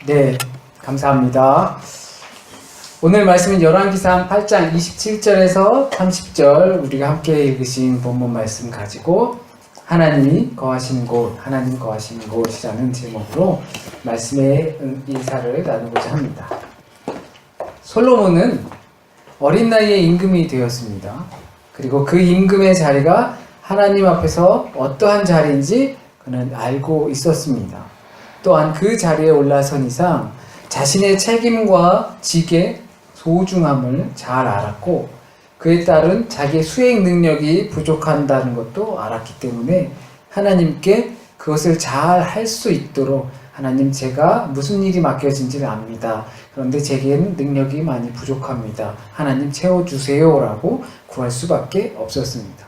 네, 감사합니다. 오늘 말씀은 열왕기상 8장 27절에서 30절 우리가 함께 읽으신 본문 말씀 가지고 하나님이 거하시는 곳, 하나님 거하시는 곳이라는 제목으로 말씀의 인사를 나누고자 합니다. 솔로몬은 어린 나이에 임금이 되었습니다. 그리고 그 임금의 자리가 하나님 앞에서 어떠한 자리인지 그는 알고 있었습니다. 또한 그 자리에 올라선 이상 자신의 책임과 직의 소중함을 잘 알았고 그에 따른 자기의 수행 능력이 부족한다는 것도 알았기 때문에 하나님께 그것을 잘 할 수 있도록 하나님, 제가 무슨 일이 맡겨진지를 압니다. 그런데 제게는 능력이 많이 부족합니다. 하나님 채워주세요 라고 구할 수밖에 없었습니다.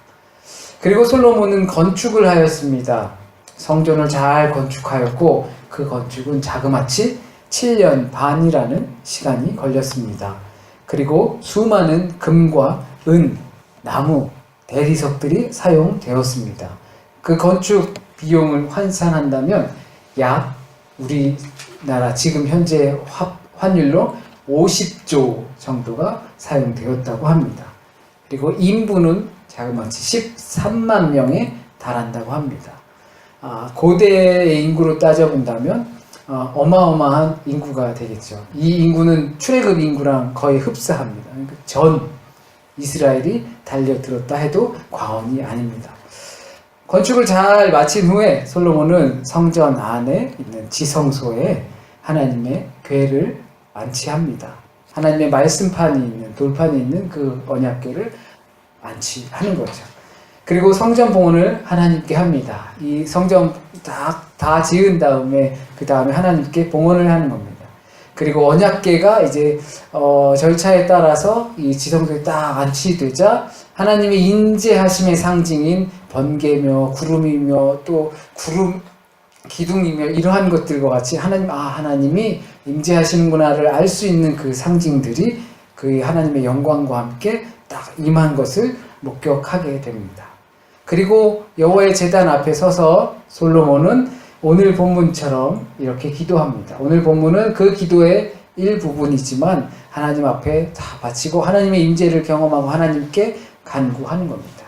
그리고 솔로몬은 건축을 하였습니다. 성전을 잘 건축하였고 그 건축은 자그마치 7년 반이라는 시간이 걸렸습니다. 그리고 수많은 금과 은, 나무, 대리석들이 사용되었습니다. 그 건축 비용을 환산한다면 약 우리나라 지금 현재 환율로 50조 정도가 사용되었다고 합니다. 그리고 인부는 자그마치 13만 명에 달한다고 합니다. 고대의 인구로 따져본다면 어마어마한 인구가 되겠죠. 이 인구는 출애굽 인구랑 거의 흡사합니다. 그러니까 전 이스라엘이 달려들었다 해도 과언이 아닙니다. 건축을 잘 마친 후에 솔로몬은 성전 안에 있는 지성소에 하나님의 궤를 안치합니다. 하나님의 말씀판이 있는, 돌판이 있는 그 언약궤를 안치하는 거죠. 그리고 성전 봉헌을 하나님께 합니다. 이 성전 다 지은 다음에 그 다음에 하나님께 봉헌을 하는 겁니다. 그리고 언약궤가 이제 절차에 따라서 이 지성소에 딱 안치되자 하나님의 인재하심의 상징인 번개며 구름이며 또 구름 기둥이며 이러한 것들과 같이 하나님이 임재하시는구나를 알 수 있는 그 상징들이 그 하나님의 영광과 함께 딱 임한 것을 목격하게 됩니다. 그리고 여호와의 제단 앞에 서서 솔로몬은 오늘 본문처럼 이렇게 기도합니다. 오늘 본문은 그 기도의 일부분이지만 하나님 앞에 다 바치고 하나님의 임재를 경험하고 하나님께 간구하는 겁니다.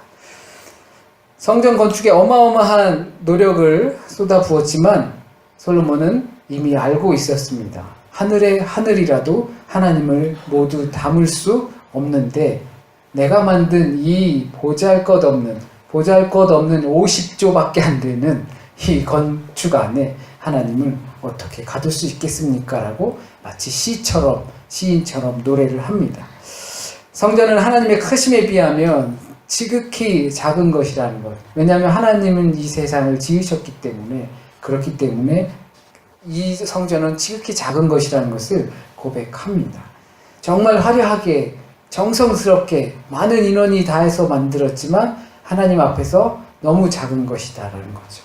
성전 건축에 어마어마한 노력을 쏟아부었지만 솔로몬은 이미 알고 있었습니다. 하늘의 하늘이라도 하나님을 모두 담을 수 없는데 내가 만든 이 보잘것없는 50조밖에 안 되는 이 건축 안에 하나님을 어떻게 가둘 수 있겠습니까? 라고 마치 시인처럼 노래를 합니다. 성전은 하나님의 크심에 비하면 지극히 작은 것이라는 것. 왜냐하면 하나님은 이 세상을 지으셨기 때문에, 그렇기 때문에 이 성전은 지극히 작은 것이라는 것을 고백합니다. 정말 화려하게 정성스럽게 많은 인원이 다해서 만들었지만 하나님 앞에서 너무 작은 것이다라는 거죠.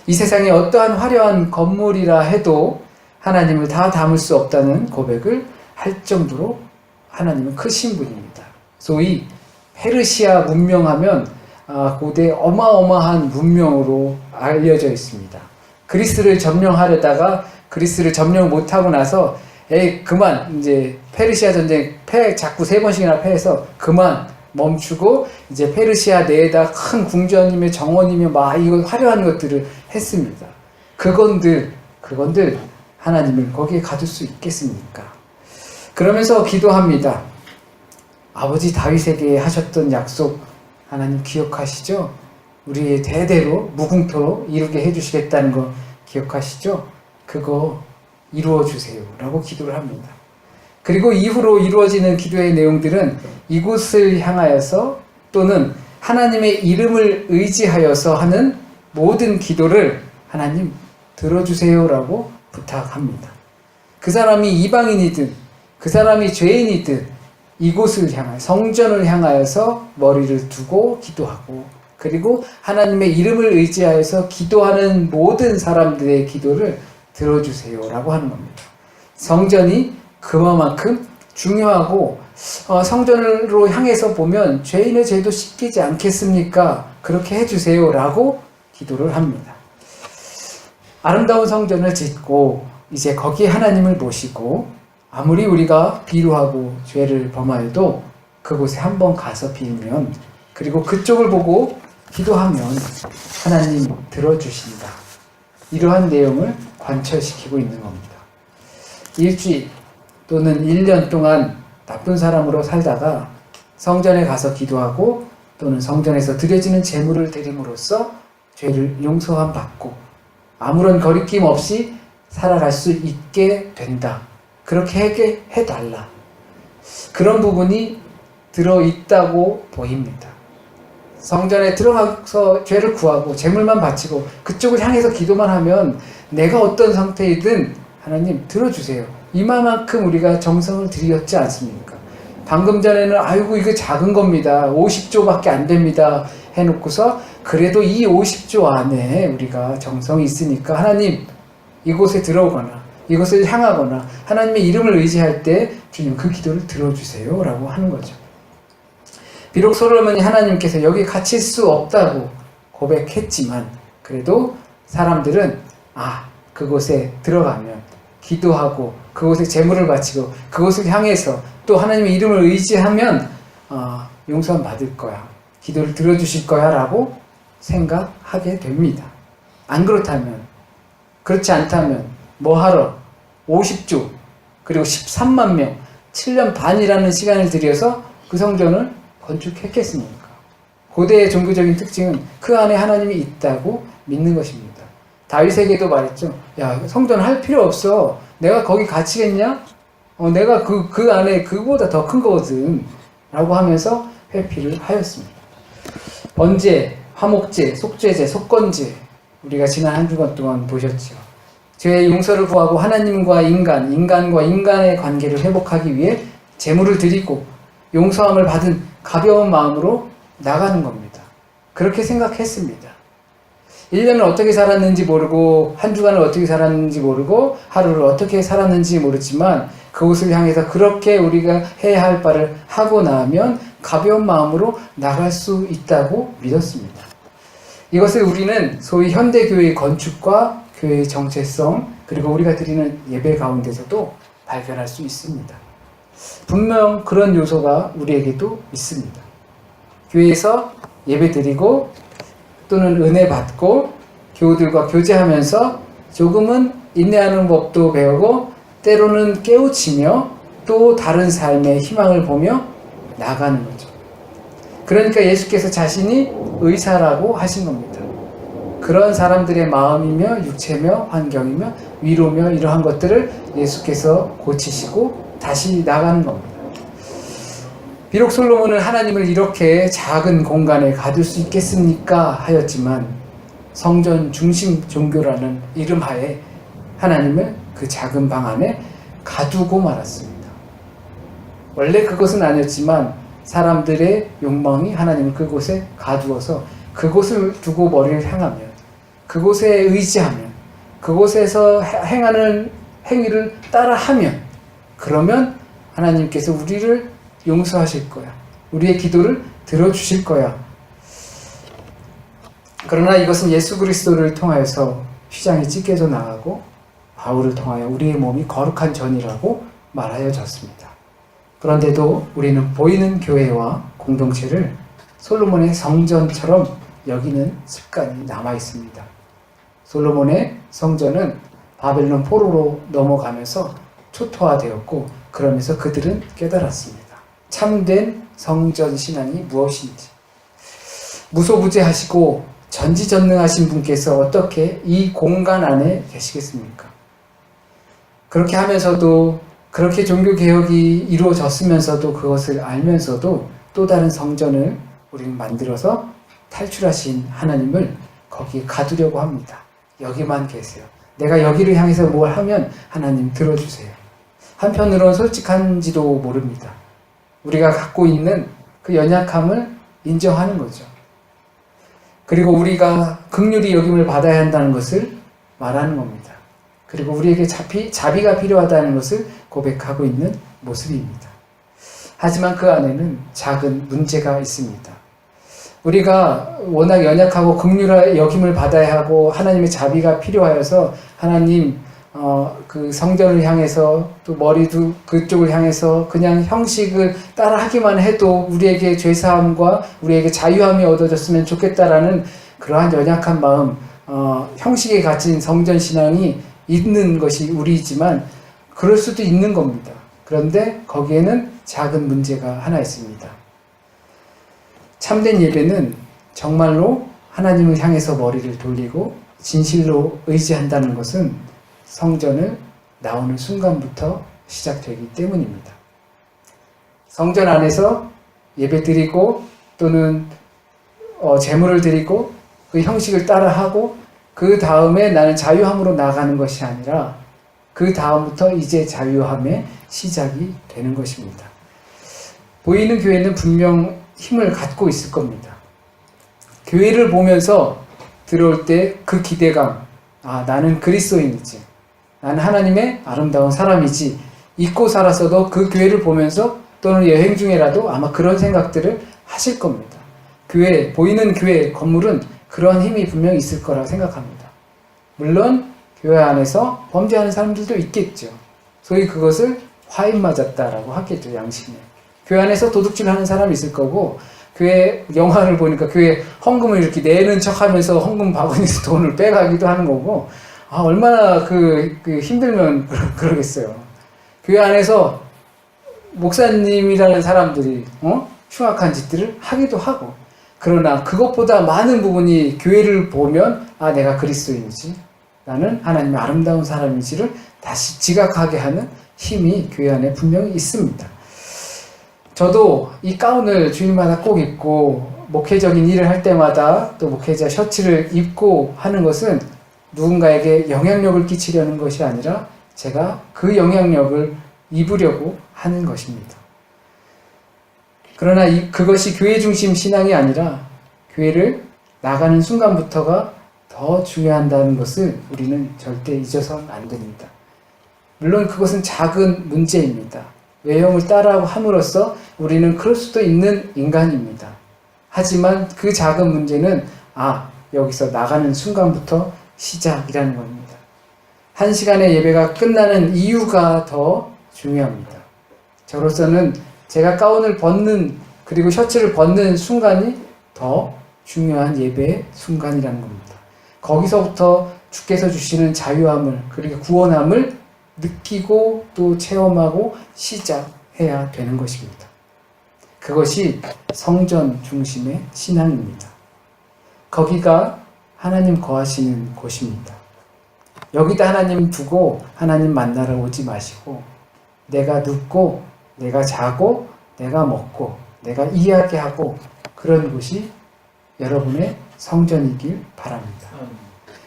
이 세상에 어떠한 화려한 건물이라 해도 하나님을 다 담을 수 없다는 고백을 할 정도로 하나님은 크신 분입니다. 소위 페르시아 문명하면 고대 어마어마한 문명으로 알려져 있습니다. 그리스를 점령하려다가 그리스를 점령 못하고 나서 그만 이제 페르시아 전쟁 자꾸 3번씩이나 패해서 그만 멈추고 이제 페르시아 내에다 큰 궁전이며 정원이며 막 이거 화려한 것들을 했습니다. 그건들 하나님을 거기에 가둘 수 있겠습니까? 그러면서 기도합니다. 아버지 다윗에게 하셨던 약속 하나님 기억하시죠? 우리의 대대로 무궁토로 이루게 해주시겠다는 거 기억하시죠? 그거 이루어 주세요 라고 기도를 합니다. 그리고 이후로 이루어지는 기도의 내용들은 이곳을 향하여서 또는 하나님의 이름을 의지하여서 하는 모든 기도를 하나님 들어주세요 라고 부탁합니다. 그 사람이 이방인이든 그 사람이 죄인이든 이곳을 향하여 성전을 향하여서 머리를 두고 기도하고 그리고 하나님의 이름을 의지하여서 기도하는 모든 사람들의 기도를 들어주세요 라고 하는 겁니다. 성전이 그만큼 중요하고 성전으로 향해서 보면 죄인의 죄도 씻기지 않겠습니까? 그렇게 해주세요 라고 기도를 합니다. 아름다운 성전을 짓고 이제 거기에 하나님을 모시고 아무리 우리가 비루하고 죄를 범하여도 그곳에 한번 가서 빌면, 그리고 그쪽을 보고 기도하면 하나님 들어주신다. 이러한 내용을 관철시키고 있는 겁니다. 일주일 또는 1년 동안 나쁜 사람으로 살다가 성전에 가서 기도하고 또는 성전에서 드려지는 제물을 드림으로써 죄를 용서함 받고 아무런 거리낌 없이 살아갈 수 있게 된다. 그렇게 해달라. 그런 부분이 들어있다고 보입니다. 성전에 들어가서 죄를 구하고 제물만 바치고 그쪽을 향해서 기도만 하면 내가 어떤 상태이든 하나님 들어주세요. 이만큼 우리가 정성을 들였지 않습니까? 방금 전에는 아이고 이거 작은 겁니다. 50조밖에 안 됩니다. 해놓고서 그래도 이 50조 안에 우리가 정성이 있으니까 하나님 이곳에 들어오거나 이곳을 향하거나 하나님의 이름을 의지할 때 주님 그 기도를 들어주세요 라고 하는 거죠. 비록 솔로몬이 하나님께서 여기 갇힐 수 없다고 고백했지만 그래도 사람들은 그곳에 들어가면 기도하고 그곳에 제물을 바치고 그곳을 향해서 또 하나님의 이름을 의지하면 용서함 받을 거야, 기도를 들어주실 거야 라고 생각하게 됩니다. 안 그렇다면, 그렇지 않다면 뭐하러 50조 그리고 13만 명 7년 반이라는 시간을 들여서 그 성전을 건축했겠습니까? 고대의 종교적인 특징은 그 안에 하나님이 있다고 믿는 것입니다. 다윗에게도 말했죠. 야, 성전 할 필요 없어. 내가 거기 갇히겠냐? 내가 그 안에 그보다 더 큰 거거든. 라고 하면서 회피를 하였습니다. 번제, 화목제, 속죄제, 속건제, 우리가 지난 한 주간 동안 보셨죠. 죄의 용서를 구하고 하나님과 인간과 인간의 관계를 회복하기 위해 제물을 드리고 용서함을 받은 가벼운 마음으로 나가는 겁니다. 그렇게 생각했습니다. 1년을 어떻게 살았는지 모르고 한 주간을 어떻게 살았는지 모르고 하루를 어떻게 살았는지 모르지만 그곳을 향해서 그렇게 우리가 해야 할 바를 하고 나면 가벼운 마음으로 나갈 수 있다고 믿었습니다. 이것을 우리는 소위 현대교회의 건축과 교회의 정체성 그리고 우리가 드리는 예배 가운데서도 발견할 수 있습니다. 분명 그런 요소가 우리에게도 있습니다. 교회에서 예배 드리고 또는 은혜 받고 교우들과 교제하면서 조금은 인내하는 법도 배우고 때로는 깨우치며 또 다른 삶의 희망을 보며 나가는 거죠. 그러니까 예수께서 자신이 의사라고 하신 겁니다. 그런 사람들의 마음이며 육체며 환경이며 위로며 이러한 것들을 예수께서 고치시고 다시 나가는 겁니다. 비록 솔로몬은 하나님을 이렇게 작은 공간에 가둘 수 있겠습니까? 하였지만 성전 중심 종교라는 이름하에 하나님을 그 작은 방 안에 가두고 말았습니다. 원래 그것은 아니었지만 사람들의 욕망이 하나님을 그곳에 가두어서 그곳을 두고 머리를 향하면 그곳에 의지하면 그곳에서 행하는 행위를 따라하면 그러면 하나님께서 우리를 용서하실 거야. 우리의 기도를 들어주실 거야. 그러나 이것은 예수 그리스도를 통하여서 휘장이 찢겨져 나가고 바울을 통하여 우리의 몸이 거룩한 전이라고 말하여졌습니다. 그런데도 우리는 보이는 교회와 공동체를 솔로몬의 성전처럼 여기는 습관이 남아 있습니다. 솔로몬의 성전은 바벨론 포로로 넘어가면서 초토화되었고 그러면서 그들은 깨달았습니다. 참된 성전 신앙이 무엇인지. 무소부재하시고 전지전능하신 분께서 어떻게 이 공간 안에 계시겠습니까? 그렇게 하면서도 그렇게 종교개혁이 이루어졌으면서도 그것을 알면서도 또 다른 성전을 우리는 만들어서 탈출하신 하나님을 거기에 가두려고 합니다. 여기만 계세요. 내가 여기를 향해서 뭘 하면 하나님 들어주세요. 한편으로는 솔직한지도 모릅니다. 우리가 갖고 있는 그 연약함을 인정하는 거죠. 그리고 우리가 긍휼히 여김을 받아야 한다는 것을 말하는 겁니다. 그리고 우리에게 자비가 필요하다는 것을 고백하고 있는 모습입니다. 하지만 그 안에는 작은 문제가 있습니다. 우리가 워낙 연약하고 긍휼히 여김을 받아야 하고 하나님의 자비가 필요하여서 하나님 그 성전을 향해서 또 머리도 그쪽을 향해서 그냥 형식을 따라 하기만 해도 우리에게 죄사함과 우리에게 자유함이 얻어졌으면 좋겠다라는 그러한 연약한 마음, 형식에 갇힌 성전 신앙이 있는 것이 우리이지만 그럴 수도 있는 겁니다. 그런데 거기에는 작은 문제가 하나 있습니다. 참된 예배는 정말로 하나님을 향해서 머리를 돌리고 진실로 의지한다는 것은 성전을 나오는 순간부터 시작되기 때문입니다. 성전 안에서 예배 드리고 또는 제물을 드리고 그 형식을 따라하고 그 다음에 나는 자유함으로 나가는 것이 아니라 그 다음부터 이제 자유함의 시작이 되는 것입니다. 보이는 교회는 분명 힘을 갖고 있을 겁니다. 교회를 보면서 들어올 때 그 기대감, 나는 그리스도인이지, 나는 하나님의 아름다운 사람이지, 잊고 살아서도 그 교회를 보면서 또는 여행 중에라도 아마 그런 생각들을 하실 겁니다. 보이는 교회 건물은 그러한 힘이 분명히 있을 거라 생각합니다. 물론 교회 안에서 범죄하는 사람들도 있겠죠. 소위 그것을 화인 맞았다라고 하겠죠, 양심에. 교회 안에서 도둑질하는 사람이 있을 거고, 교회 영화를 보니까 교회 헌금을 이렇게 내는 척하면서 헌금 바구니에서 돈을 빼가기도 하는 거고, 얼마나 힘들면 그러겠어요. 교회 안에서 목사님이라는 사람들이 흉악한 짓들을 하기도 하고, 그러나 그것보다 많은 부분이 교회를 보면 내가 그리스도인이지, 나는 하나님의 아름다운 사람이지를 다시 지각하게 하는 힘이 교회 안에 분명히 있습니다. 저도 이 가운을 주일마다 꼭 입고 목회적인 일을 할 때마다 또 목회자 셔츠를 입고 하는 것은 누군가에게 영향력을 끼치려는 것이 아니라 제가 그 영향력을 입으려고 하는 것입니다. 그러나 그것이 교회 중심 신앙이 아니라 교회를 나가는 순간부터가 더 중요하다는 것을 우리는 절대 잊어서는 안 됩니다. 물론 그것은 작은 문제입니다. 외형을 따라하고 함으로써 우리는 그럴 수도 있는 인간입니다. 하지만 그 작은 문제는 여기서 나가는 순간부터 시작이라는 겁니다. 1시간의 예배가 끝나는 이유가 더 중요합니다. 저로서는 제가 가운을 벗는 그리고 셔츠를 벗는 순간이 더 중요한 예배의 순간이라는 겁니다. 거기서부터 주께서 주시는 자유함을 그리고 구원함을 느끼고 또 체험하고 시작해야 되는 것입니다. 그것이 성전 중심의 신앙입니다. 거기가 하나님 거하시는 곳입니다. 여기다 하나님 두고 하나님 만나러 오지 마시고 내가 눕고 내가 자고 내가 먹고 내가 이야기하고 그런 곳이 여러분의 성전이길 바랍니다.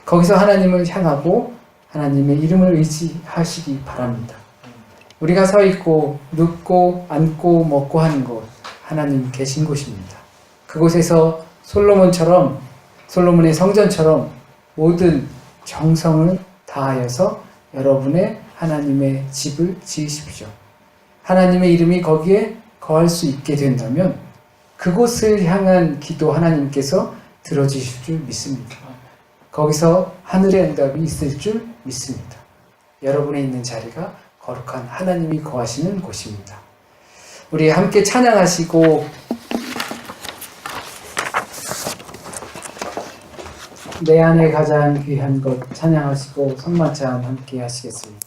거기서 하나님을 향하고 하나님의 이름을 의지하시기 바랍니다. 우리가 서 있고 눕고 앉고 먹고 하는 곳 하나님 계신 곳입니다. 그곳에서 솔로몬의 성전처럼 모든 정성을 다하여서 여러분의 하나님의 집을 지으십시오. 하나님의 이름이 거기에 거할 수 있게 된다면 그곳을 향한 기도 하나님께서 들어주실 줄 믿습니다. 거기서 하늘의 응답이 있을 줄 믿습니다. 여러분의 있는 자리가 거룩한 하나님이 거하시는 곳입니다. 우리 함께 찬양하시고 내 안에 가장 귀한 것 찬양하시고 성만찬 함께 하시겠습니다.